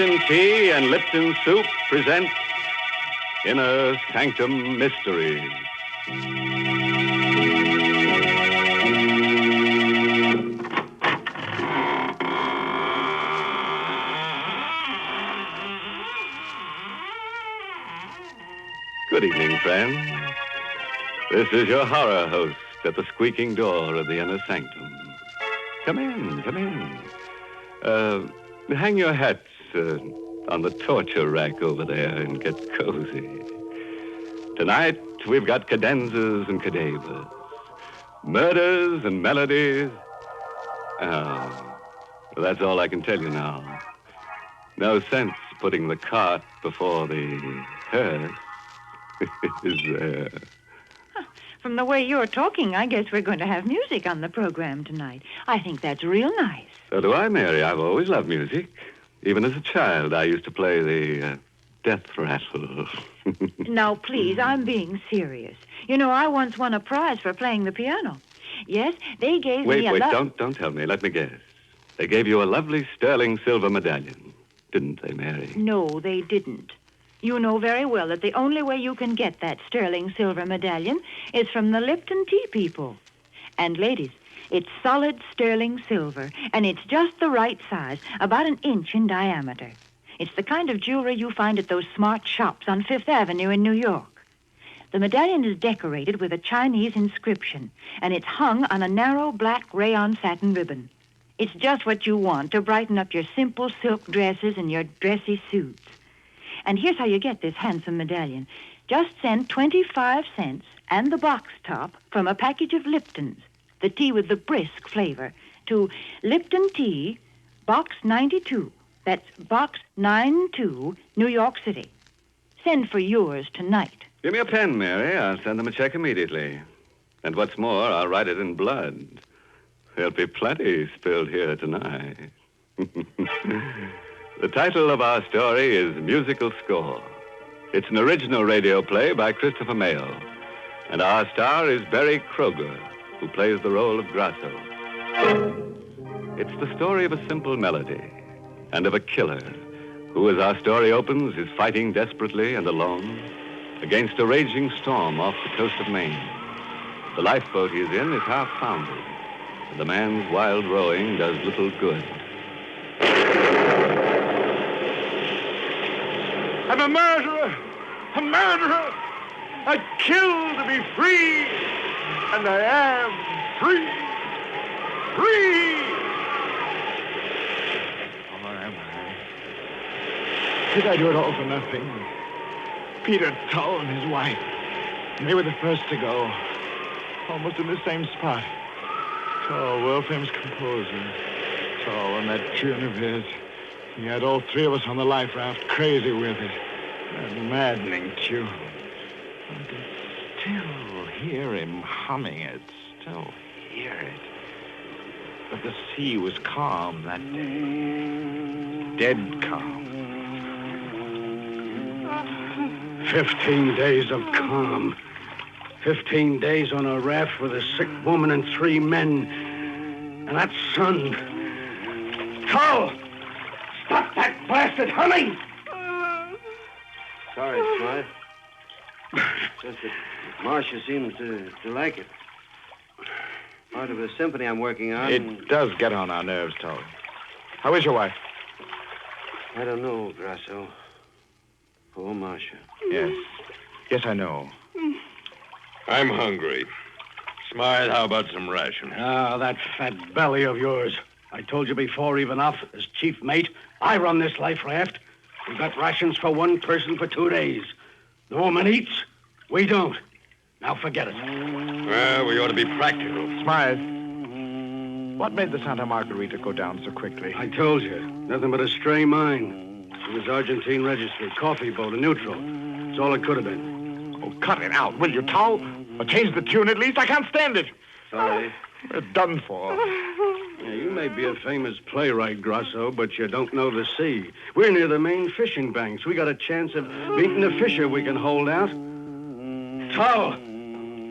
Lipton Tea and Lipton Soup present Inner Sanctum Mysteries. Good evening, friends. This is your horror host at the squeaking door of the Inner Sanctum. Come in, come in. Hang your hats on the torture rack over there and get cozy. Tonight, we've got cadenzas and cadavers, murders and melodies. Oh, well, that's all I can tell you now. No sense putting the cart before the hearse. From the way you're talking, I guess we're going to have music on the program tonight. I think that's real nice. So do I, Mary. I've always loved music. Even as a child, I used to play the death rattle. Now, please, I'm being serious. You know, I once won a prize for playing the piano. Yes, they gave me a... Wait, don't tell me. Let me guess. They gave you a lovely sterling silver medallion, didn't they, Mary? No, they didn't. You know very well that the only way you can get that sterling silver medallion is from the Lipton Tea people. And, ladies, it's solid sterling silver, and it's just the right size, about an inch in diameter. It's the kind of jewelry you find at those smart shops on Fifth Avenue in New York. The medallion is decorated with a Chinese inscription, and it's hung on a narrow black rayon satin ribbon. It's just what you want to brighten up your simple silk dresses and your dressy suits. And here's how you get this handsome medallion. Just send 25 cents and the box top from a package of Lipton's, the tea with the brisk flavor, to Lipton Tea, Box 92. That's Box 92, New York City. Send for yours tonight. Give me a pen, Mary. I'll send them a check immediately. And what's more, I'll write it in blood. There'll be plenty spilled here tonight. The title of our story is Musical Score. It's an original radio play by Christopher Mayle. And our star is Barry Kroger, who plays the role of Grasso. It's the story of a simple melody and of a killer who, as our story opens, is fighting desperately and alone against a raging storm off the coast of Maine. The lifeboat he is in is half foundered, and the man's wild rowing does little good. I'm a murderer! A murderer! I kill to be free! And I am free! Free! Or am I? Did I do it all for nothing? Peter Tull and his wife. They were the first to go. Almost in the same spot. Tull, world-famous composer. Tull and that tune of his. He had all three of us on the life raft, crazy with it. That maddening tune. I can still hear him humming it, still hear it. But the sea was calm that day. Dead calm. 15 days of calm. 15 days on a raft with a sick woman and 3 men. And that sun. Tull! Stop that blasted humming! Sorry, Smythe. Just that Marcia seems to like it. Part of a symphony I'm working on. It does get on our nerves, Tull. How is your wife? I don't know, Grasso. Poor Marcia. Yes. Yes, I know. I'm hungry. Smythe, how about some rations? Ah, that fat belly of yours. I told you before, even off, as chief mate, I run this life raft. We've got rations for 1 person for 2 days. The woman eats, we don't. Now forget it. Well, we ought to be practical. Smythe, what made the Santa Margarita go down so quickly? I told you, nothing but a stray mine. It was Argentine registry, coffee boat, a neutral. That's all it could have been. Oh, cut it out, will you, Tull? Or change the tune at least. I can't stand it. Sorry. We're done for. Yeah, you may be a famous playwright, Grasso, but you don't know the sea. We're near the main fishing banks. We got a chance of beating a fisher we can hold out. Tull!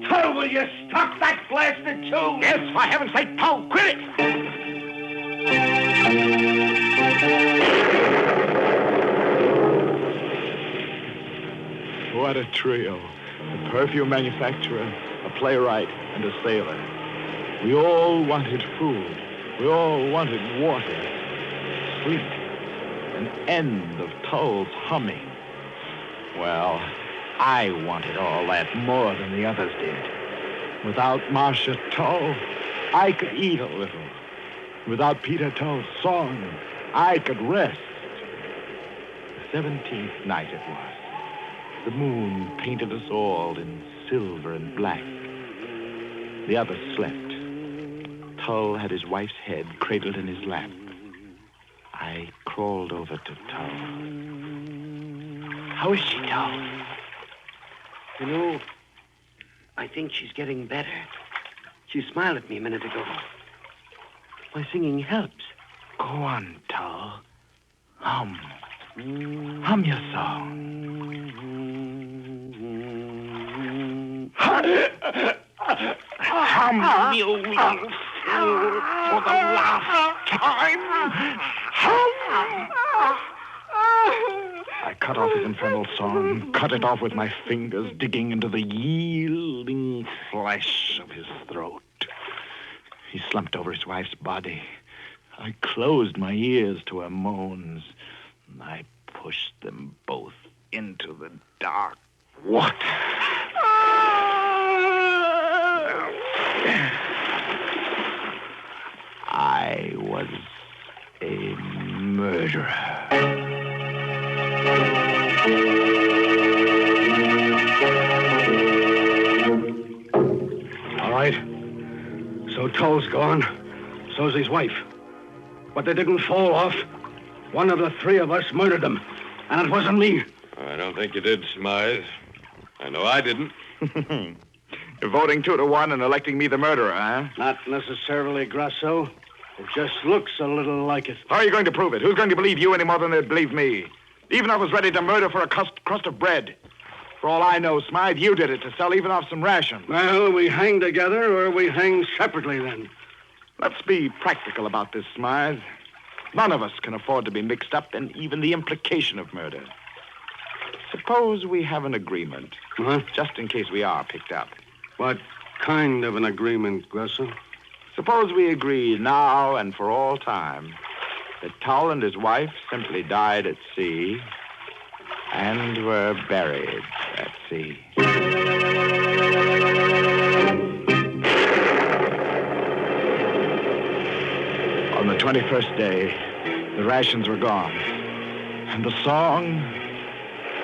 Tull, will you stop that blasted tune? Yes, for heaven's sake, Tull, quit it! what a trio. A perfume manufacturer, a playwright, and a sailor. We all wanted food. We all wanted water, sleep, an end of Tull's humming. Well, I wanted all that more than the others did. Without Marcia Tull, I could eat a little. Without Peter Tull's song, I could rest. The 17th night it was. The moon painted us all in silver and black. The others slept. Tull had his wife's head cradled in his lap. I crawled over to Tull. How is she, Tull? You know, I think she's getting better. She smiled at me a minute ago. My singing helps. Go on, Tull. Hum. Hum your song. Hum, you little fool, for the last time. Hum. I cut off his infernal song, cut it off with my fingers, digging into the yielding flesh of his throat. He slumped over his wife's body. I closed my ears to her moans. I pushed them both into the dark water. I was a murderer. All right. So Tull's gone. So's his wife. But they didn't fall off. One of the three of us murdered them. And it wasn't me. I don't think you did, Smythe. I know I didn't. You're voting 2-1 and electing me the murderer, huh? Not necessarily, Grasso. It just looks a little like it. How are you going to prove it? Who's going to believe you any more than they'd believe me? Even if I was ready to murder for a crust of bread. For all I know, Smythe, you did it to sell even off some rations. Well, we hang together or we hang separately then. Let's be practical about this, Smythe. None of us can afford to be mixed up in even the implication of murder. Suppose we have an agreement, just in case we are picked up. What kind of an agreement, Grasso? Suppose we agree now and for all time that Tull and his wife simply died at sea and were buried at sea. On the 21st day, the rations were gone. And the song,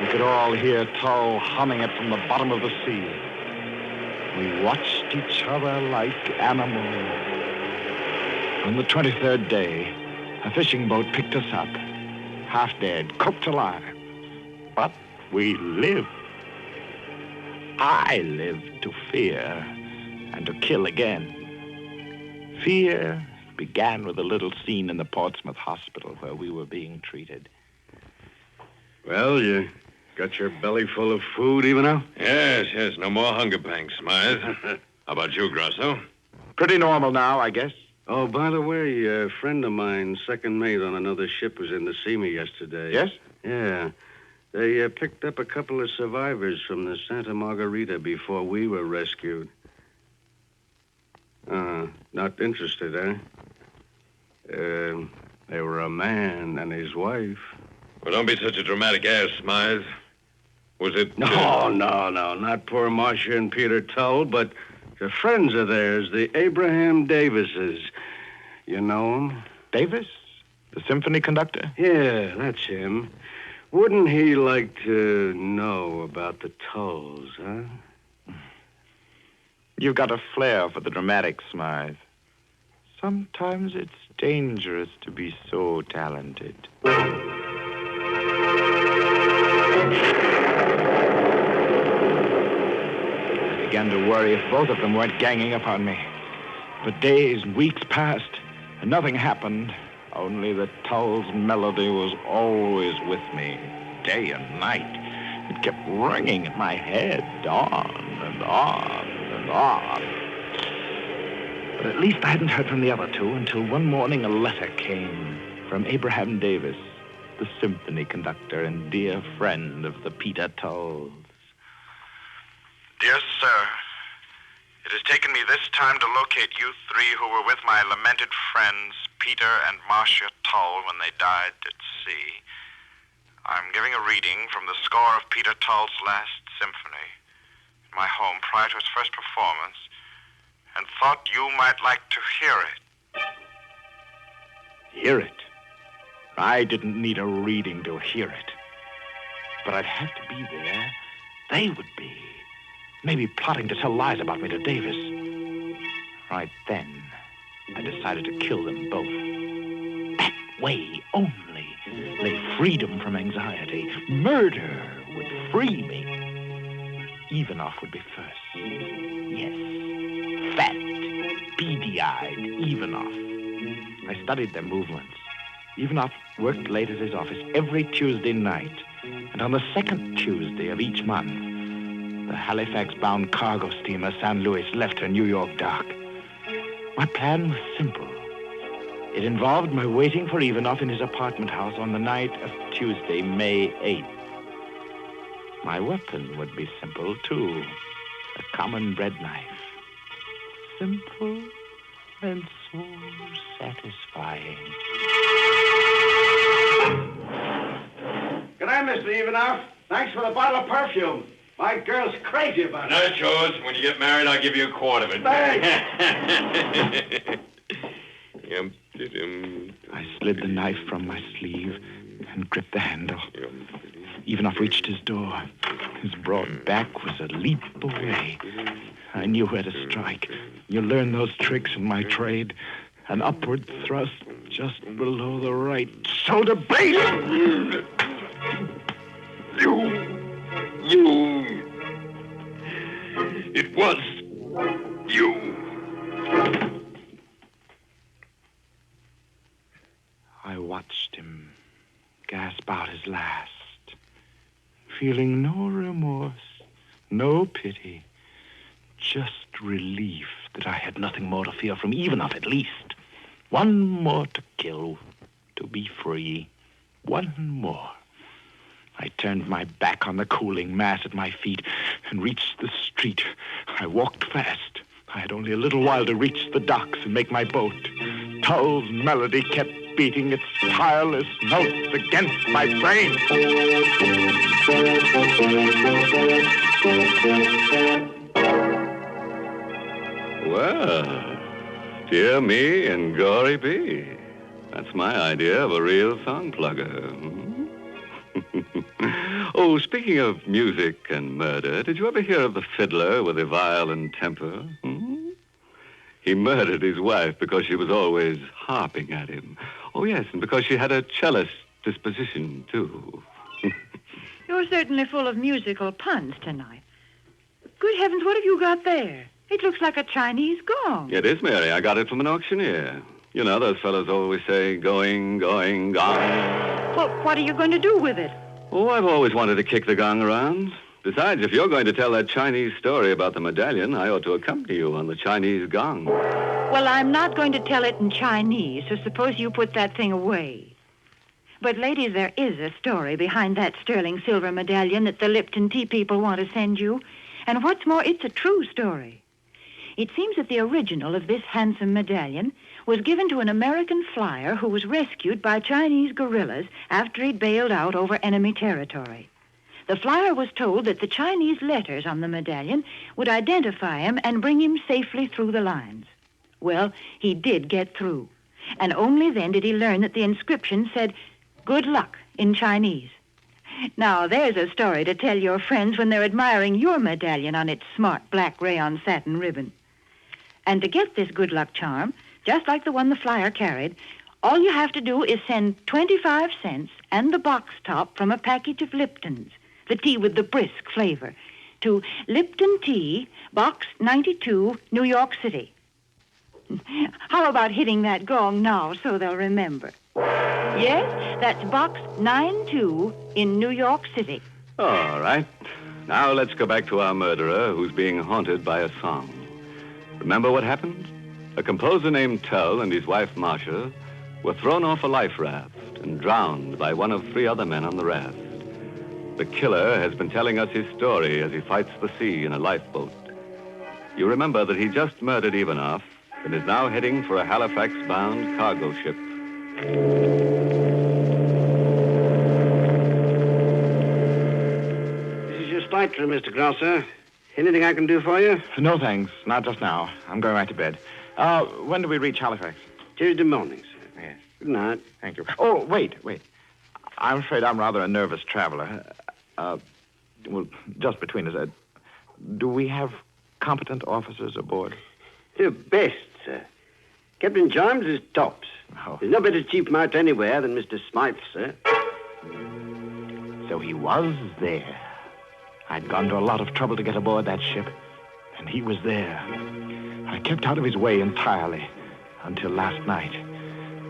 we could all hear Tull humming it from the bottom of the sea. We watched each other like animals. On the 23rd day, a fishing boat picked us up, half dead, cooked alive. But we lived. I lived to fear and to kill again. Fear began with a little scene in the Portsmouth hospital where we were being treated. Well, you got your belly full of food even now? Yes. No more hunger pangs, Smythe. How about you, Grasso? Pretty normal now, I guess. Oh, by the way, a friend of mine, second mate on another ship, was in to see me yesterday. Yes? Yeah. They picked up a couple of survivors from the Santa Margarita before we were rescued. Not interested, eh? They were a man and his wife. Well, don't be such a dramatic ass, Smythe. Was it... No, not poor Marcia and Peter Tull, but the friends of theirs, the Abraham Davises. You know him? Davis? The symphony conductor? Yeah, that's him. Wouldn't he like to know about the Tulls, huh? You've got a flair for the dramatic, Smythe. Sometimes it's dangerous to be so talented. I began to worry if both of them weren't ganging up on me. But days and weeks passed, and nothing happened. Only the Tull's melody was always with me, day and night. It kept ringing in my head, on and on and on. But at least I hadn't heard from the other two until one morning a letter came from Abraham Davis, the symphony conductor and dear friend of the Peter Tulls. Dear sir, it has taken me this time to locate you three who were with my lamented friends, Peter and Marcia Tull, when they died at sea. I'm giving a reading from the score of Peter Tull's last symphony in my home prior to his first performance, and thought you might like to hear it. Hear it? I didn't need a reading to hear it. But I'd have to be there. They would be. Maybe plotting to tell lies about me to Davis. Right then, I decided to kill them both. That way only lay freedom from anxiety. Murder would free me. Ivanov would be first. Yes, fat, beady-eyed Ivanov. I studied their movements. Ivanov worked late at his office every Tuesday night. And on the second Tuesday of each month, the Halifax-bound cargo steamer San Luis left her New York dock. My plan was simple. It involved my waiting for Ivanov in his apartment house on the night of Tuesday, May 8th. My weapon would be simple, too. A common bread knife. Simple and so satisfying. Good night, Mr. Ivanov. Thanks for the bottle of perfume. My girl's crazy about it. That's yours. When you get married, I'll give you a quart of it. Thanks. I slid the knife from my sleeve and gripped the handle. Ivanov reached his door. His broad back was a leap away. I knew where to strike. You learn those tricks in my trade. An upward thrust just below the right shoulder blade. You. It was you. I watched him gasp out his last, feeling no remorse, no pity, just relief that I had nothing more to fear from Ivanov, at least. One more to kill, to be free. One more. I turned my back on the cooling mass at my feet and reached the street. I walked fast. I had only a little while to reach the docks and make my boat. Tull's melody kept beating its tireless notes against my brain. Well, dear me and Gory B. That's my idea of a real song plugger. Oh, speaking of music and murder, did you ever hear of the fiddler with a violent temper? He murdered his wife because she was always harping at him. Oh, yes, and because she had a cellist disposition, too. You're certainly full of musical puns tonight. Good heavens, what have you got there? It looks like a Chinese gong. It is, Mary. I got it from an auctioneer. You know, those fellows always say, going, going, gong. Well, what are you going to do with it? Oh, I've always wanted to kick the gong around. Besides, if you're going to tell that Chinese story about the medallion, I ought to accompany you on the Chinese gong. Well, I'm not going to tell it in Chinese, so suppose you put that thing away. But, ladies, there is a story behind that sterling silver medallion that the Lipton tea people want to send you. And what's more, it's a true story. It seems that the original of this handsome medallion was given to an American flyer who was rescued by Chinese guerrillas after he'd bailed out over enemy territory. The flyer was told that the Chinese letters on the medallion would identify him and bring him safely through the lines. Well, he did get through. And only then did he learn that the inscription said, "Good luck," in Chinese. Now, there's a story to tell your friends when they're admiring your medallion on its smart black rayon satin ribbon. And to get this good luck charm, just like the one the flyer carried, all you have to do is send 25 cents and the box top from a package of Lipton's, the tea with the brisk flavor, to Lipton Tea, Box 92, New York City. How about hitting that gong now so they'll remember? Yes, that's Box 92 in New York City. All right. Now let's go back to our murderer who's being haunted by a song. Remember what happened? A composer named Tull and his wife Marcia were thrown off a life raft and drowned by one of 3 other men on the raft. The killer has been telling us his story as he fights the sea in a lifeboat. You remember that he just murdered Ivanoff and is now heading for a Halifax-bound cargo ship. This is your stateroom, Mr. Grosser. Anything I can do for you? No, thanks. Not just now. I'm going right to bed. When do we reach Halifax? Tuesday morning, sir. Yes. Good night. Thank you. Oh, wait. I'm afraid I'm rather a nervous traveler. Well, just between us, do we have competent officers aboard? You're best, sir. Captain Jarms is tops. Oh. There's no better chief mate anywhere than Mr. Smythe, sir. So he was there. I'd gone to a lot of trouble to get aboard that ship, and he was there. I kept out of his way entirely until last night.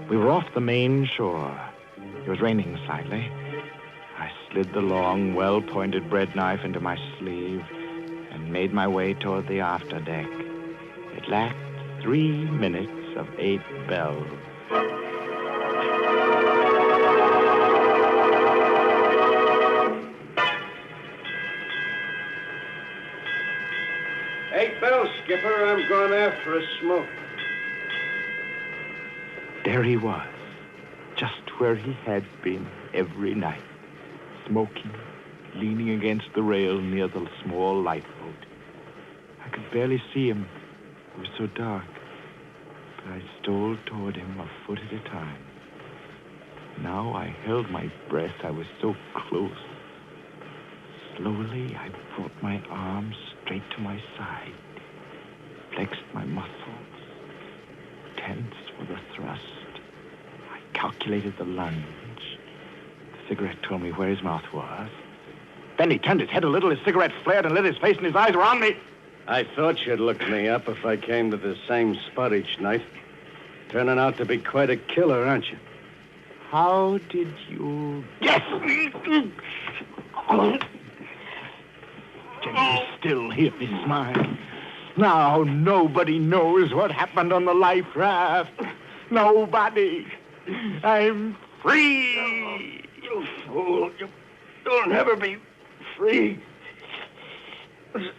We were off the main shore. It was raining slightly. I slid the long, well-pointed bread knife into my sleeve and made my way toward the afterdeck. It lacked 3 minutes of 8 bells. Eight bells, Skipper. I'm going out for a smoke. There he was, just where he had been every night, smoking, leaning against the rail near the small lifeboat. I could barely see him. It was so dark. But I stole toward him a foot at a time. Now I held my breath. I was so close. Slowly, I brought my arms straight to my side, flexed my muscles, tensed for the thrust. I calculated the lunge. The cigarette told me where his mouth was. Then he turned his head a little, his cigarette flared and lit his face, and his eyes were on me. I thought you'd look me up if I came to the same spot each night. Turning out to be quite a killer, aren't you? How did you... Yes! Can you still hear me smile? Now nobody knows what happened on the life raft. Nobody. I'm free. You fool. You'll never be free. The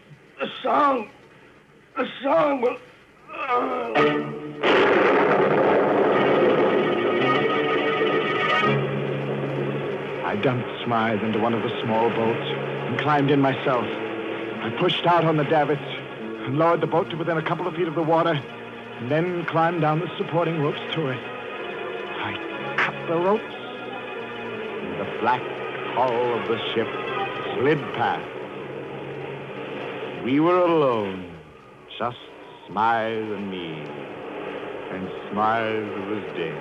song will... I dumped Smythe into one of the small boats and climbed in myself. I pushed out on the davits and lowered the boat to within a couple of feet of the water, and then climbed down the supporting ropes to it. I cut the ropes, and the black hull of the ship slid past. We were alone, just Smythe and me, and Smythe was dead.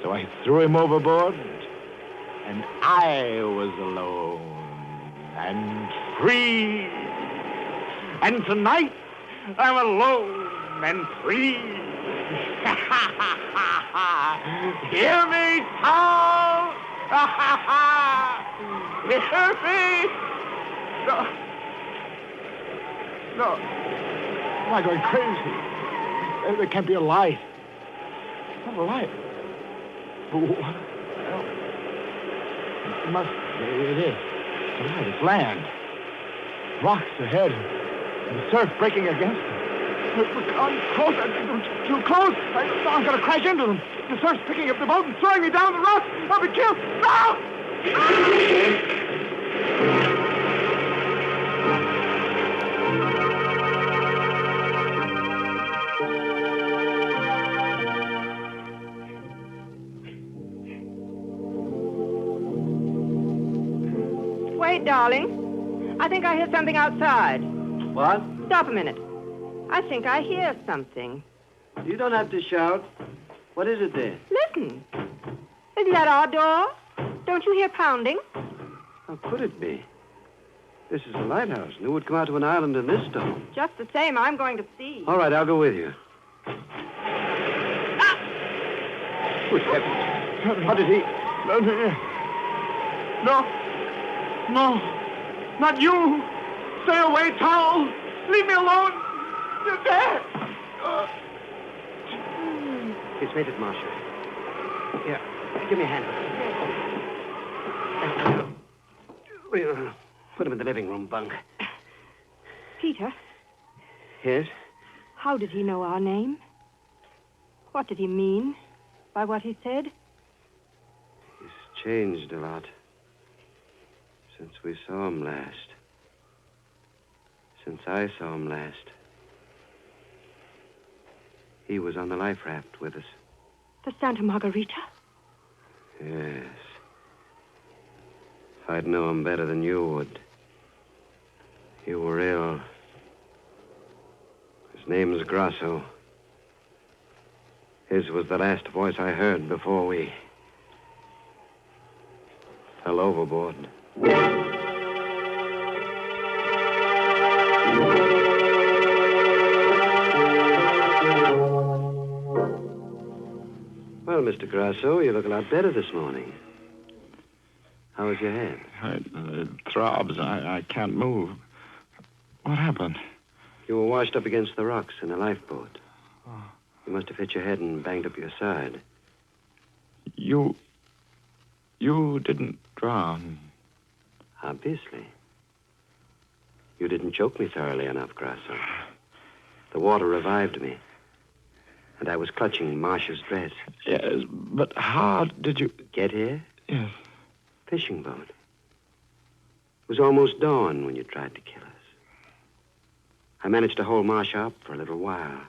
So I threw him overboard, and I was alone and free. And tonight, I'm alone and free. Hear me, Tom! Hear me! No. Am I going crazy? There can't be a light. Not a light. Well, it must. It is. It's a light. It's land. Rocks ahead. And the surf breaking against them. I'm close. I'm too close. I'm going to crash into them. The surf's picking up the boat and throwing me down the rocks. I'll be killed. No! Wait, darling. I think I hear something outside. What? Stop a minute. I think I hear something. You don't have to shout. What is it there? Listen. Isn't that our door? Don't you hear pounding? How could it be? This is a lighthouse, and who would come out to an island in this storm? Just the same, I'm going to see. All right, I'll go with you. Good heavens. How did he... No. No. Not you. Stay away, Towel. Leave me alone. You're dead. It's made it, Marshal. Here, give me a hand. Put him in the living room bunk. Peter, Yes? how did he know our name? What did he mean by what he said? He's changed a lot since we saw him last. Since I saw him last. He was on the life raft with us. The Santa Margarita? Yes. I'd know him better than you would. You were ill. His name's Grasso. His was the last voice I heard before we fell overboard. Well, Mr. Grasso, you look a lot better this morning. How was your head? It throbs. I can't move. What happened? You were washed up against the rocks in a lifeboat. Oh. You must have hit your head and banged up your side. You didn't drown. Obviously. You didn't choke me thoroughly enough, Grasso. The water revived me. And I was clutching Marcia's dress. Yes, but how did you... Get here? Yes. Fishing boat. It was almost dawn when you tried to kill us. I managed to hold Marcia up for a little while.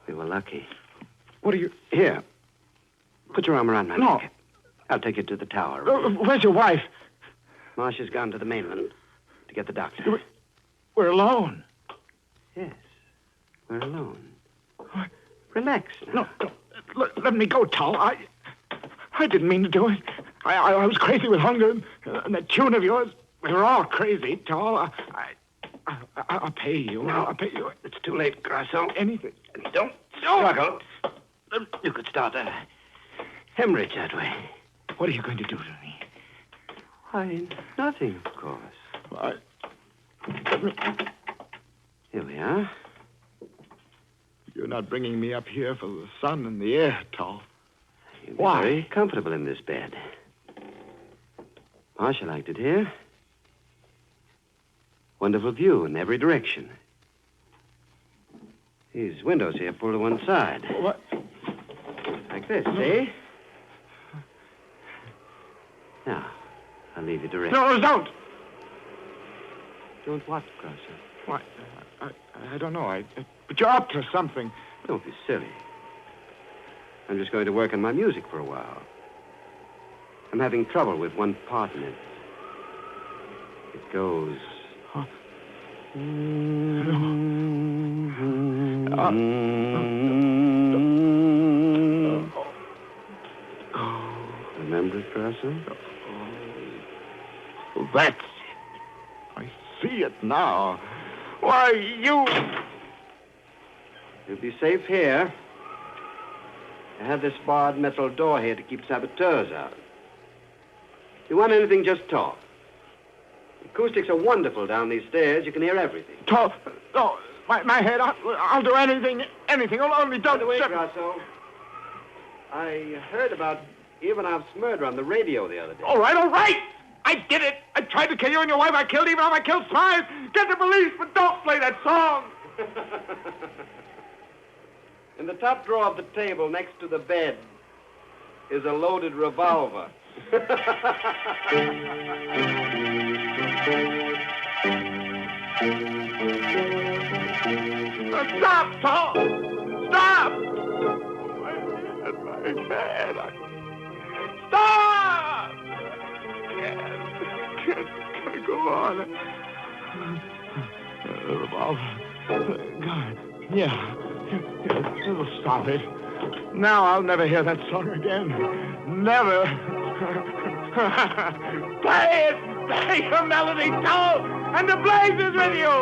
We were lucky. What are you... Here. Put your arm around my No. neck. I'll take you to the tower. Where's your wife? Marcia's gone to the mainland to get the doctor. We're alone. Yes. We're alone. Relax now. No. Let me go, Tal. I didn't mean to do it. I was crazy with hunger. And that tune of yours, we were all crazy, Tal. I'll pay you. No, I'll pay you. It's too late, Grasso. Anything. Don't struggle. You could start a hemorrhage that way. What are you going to do to me? Why, nothing, of course. Here we are. You're not bringing me up here for the sun and the air, Tal. You'll be Why? very comfortable in this bed. Marcia liked it here. Wonderful view in every direction. These windows here pull to one side. What? Like this, see? Now, I'll leave you to rest. No, don't. Don't what, Grasso? Why? I don't know. But you're up to something. Don't be silly. I'm just going to work on my music for a while. I'm having trouble with one part in it. It goes... Huh? Remember it, Grasso? That's it. I see it now. Why, you... You'll be safe here. I have this barred metal door here to keep saboteurs out. If you want anything, just talk. Acoustics are wonderful down these stairs. You can hear everything. Talk. No, my head. I'll do anything. Only don't... By the way, Grasso, I heard about Ivanov's murder on the radio the other day. All right. I did it. I tried to kill you and your wife. I killed Ivanov. I killed Smythe. Get the police, but don't play that song. In the top drawer of the table next to the bed is a loaded revolver. Stop, Tom! Stop! My head. Stop! Can't go on. The revolver. God. Yeah. It'll stop it. Now I'll never hear that song again. Never. Play it! Play your melody, Tom! And the blaze is with you!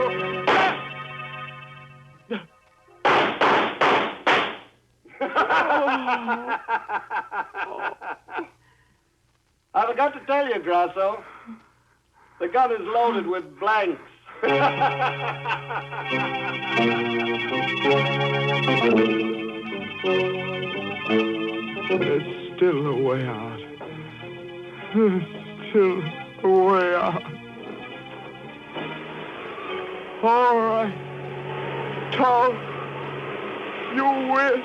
I forgot to tell you, Grasso. The gun is loaded with blanks. There's still a way out. There's till the way out. All right. Tall, you win.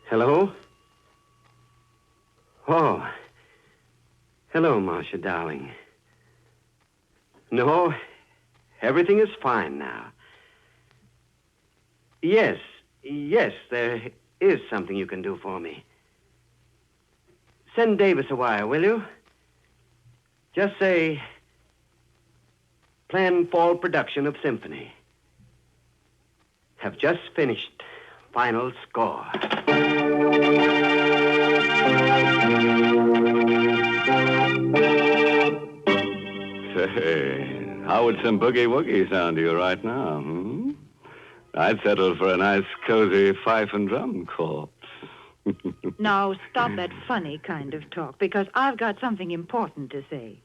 Hello? Oh. Hello, Marcia, darling. No, everything is fine now. Yes, there is something you can do for me. Send Davis a wire, will you? Just say, planned fall production of symphony. Have just finished. Final score. Say, how would some boogie-woogie sound to you right now, I'd settle for a nice, cozy fife and drum corpse. Now, stop that funny kind of talk, because I've got something important to say.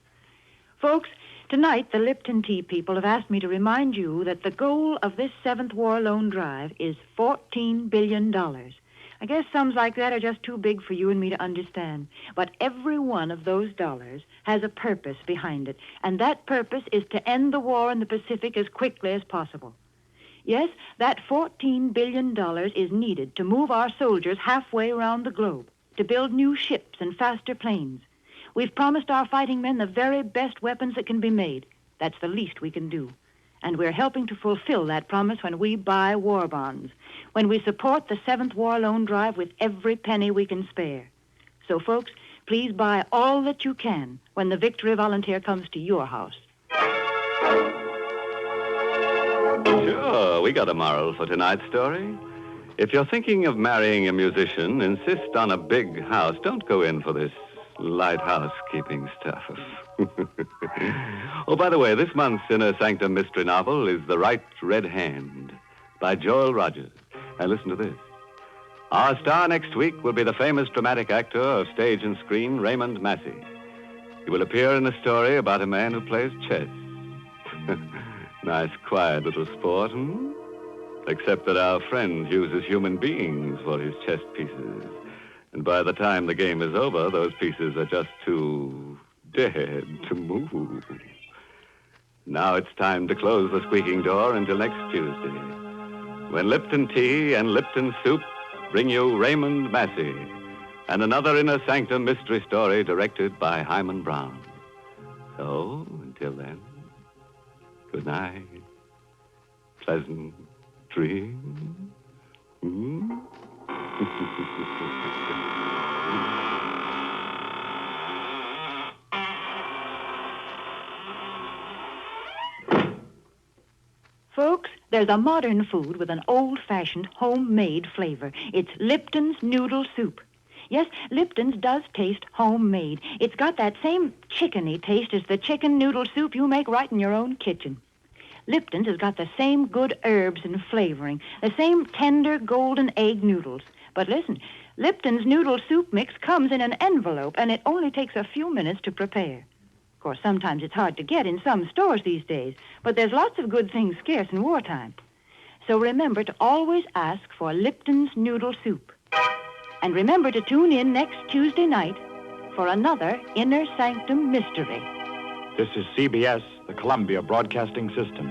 Folks, tonight the Lipton Tea people have asked me to remind you that the goal of this 7th War Loan Drive is $14 billion. I guess sums like that are just too big for you and me to understand. But every one of those dollars has a purpose behind it, and that purpose is to end the war in the Pacific as quickly as possible. Yes, that $14 billion is needed to move our soldiers halfway around the globe, to build new ships and faster planes. We've promised our fighting men the very best weapons that can be made. That's the least we can do. And we're helping to fulfill that promise when we buy war bonds, when we support the 7th War Loan Drive with every penny we can spare. So, folks, please buy all that you can when the Victory Volunteer comes to your house. Sure, we got a moral for tonight's story. If you're thinking of marrying a musician, insist on a big house. Don't go in for this light housekeeping stuff. Oh, by the way, this month's Inner Sanctum mystery novel is The Right Red Hand by Joel Rogers. And listen to this. Our star next week will be the famous dramatic actor of stage and screen, Raymond Massey. He will appear in a story about a man who plays chess. Nice, quiet little sport, Except that our friend uses human beings for his chess pieces. And by the time the game is over, those pieces are just too dead to move. Now it's time to close the squeaking door until next Tuesday, when Lipton Tea and Lipton Soup bring you Raymond Massey and another Inner Sanctum mystery story directed by Hyman Brown. So, until then, good night. Pleasant dreams. Folks, there's a modern food with an old-fashioned homemade flavor. It's Lipton's Noodle Soup. Yes, Lipton's does taste homemade. It's got that same chickeny taste as the chicken noodle soup you make right in your own kitchen. Lipton's has got the same good herbs and flavoring, the same tender golden egg noodles. But listen, Lipton's noodle soup mix comes in an envelope, and it only takes a few minutes to prepare. Of course, sometimes it's hard to get in some stores these days, but there's lots of good things scarce in wartime. So remember to always ask for Lipton's Noodle Soup. And remember to tune in next Tuesday night for another Inner Sanctum Mystery. This is CBS, the Columbia Broadcasting System.